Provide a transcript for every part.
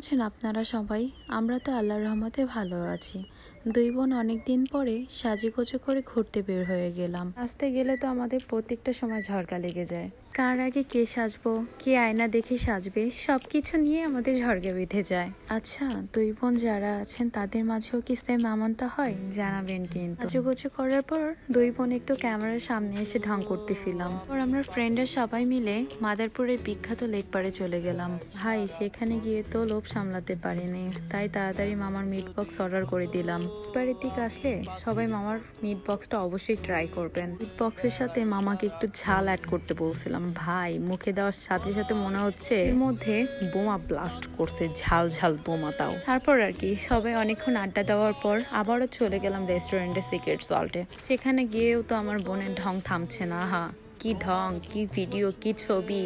আছেন আপনারা সবাই? আমরা তো আল্লাহর রহমতে ভালো আছি। দুই বোন অনেক দিন পরে সাজুগুজু করে ঘুরতে বের হয়ে গেলাম। আসতে গেলে তো আমাদের প্রত্যেকটা সময় ঝড়কা লেগে যায়। কার আগে কে সাজবো, কে আয়না দেখে সাজবে, সবকিছু নিয়ে আমাদের ঝড়কা বেঁধে যায়। আচ্ছা, দুই বোন যারা আছেন তাদের মাঝেও কি সেম এমনটা হয়? জানাবেন কিন্তু। সাজুগুজু করার পর দুই বোন একটু ক্যামেরার সামনে এসে ঢং করতেছিলাম। পর আমরা ফ্রেন্ডের সবাই মিলে মাদারপুরের বিখ্যাত লেক পাড়ে চলে গেলাম। ভাই, সেখানে গিয়ে তো লোভ সামলাতে পারিনি, তাই তাড়াতাড়ি মামার মিট বক্স অর্ডার করে দিলাম। বাড়ির দিকে আসলে সবাই মামার মিট বক্সটা অবশ্যই ট্রাই করবেন। মিট বক্সের সাথে মামাকে একটু ঝাল অ্যাড করতে বলছিলাম। ভাই, মুখে দেওয়ার সাথে সাথে মনে হচ্ছে এর মধ্যে বোমা ব্লাস্ট করছে, ঝাল ঝাল বোমা। তাও তারপর আর কি সবাই অনেকক্ষণ আড্ডা দেওয়ার পর আবারও চলে গেলাম রেস্টুরেন্টে সিক্রেট সল্টে। সেখানে গিয়েও তো আমার বোনের ঢং থামছে না। কি ঢং, কি ভিডিও, কি ছবি,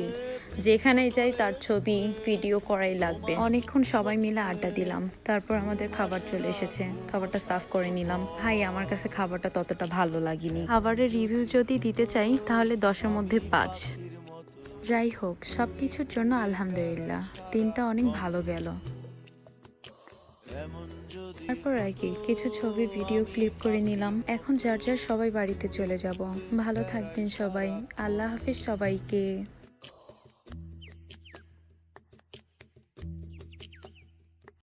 যেখানেই যাই তার ছবি ভিডিও করাই লাগবে। অনেকক্ষণ সবাই মিলে আড্ডা দিলাম, তারপর আমাদের খাবার চলে এসেছে। খাবারটা সার্ভ করে নিলাম। ভাই, আমার কাছে খাবারটা ততটা ভালো লাগেনি। খাবারের রিভিউ যদি দিতে চাই তাহলে 10-এর মধ্যে 5। যাই হোক, সবকিছুর জন্য আলহামদুলিল্লাহ, দিনটা অনেক ভালো গেল। তারপর আর কি কিছু ছবি ভিডিও ক্লিপ করে নিলাম। এখন যার যার সবাই বাড়িতে চলে যাব। ভালো থাকবেন সবাই। আল্লাহ হাফিজ সবাইকে।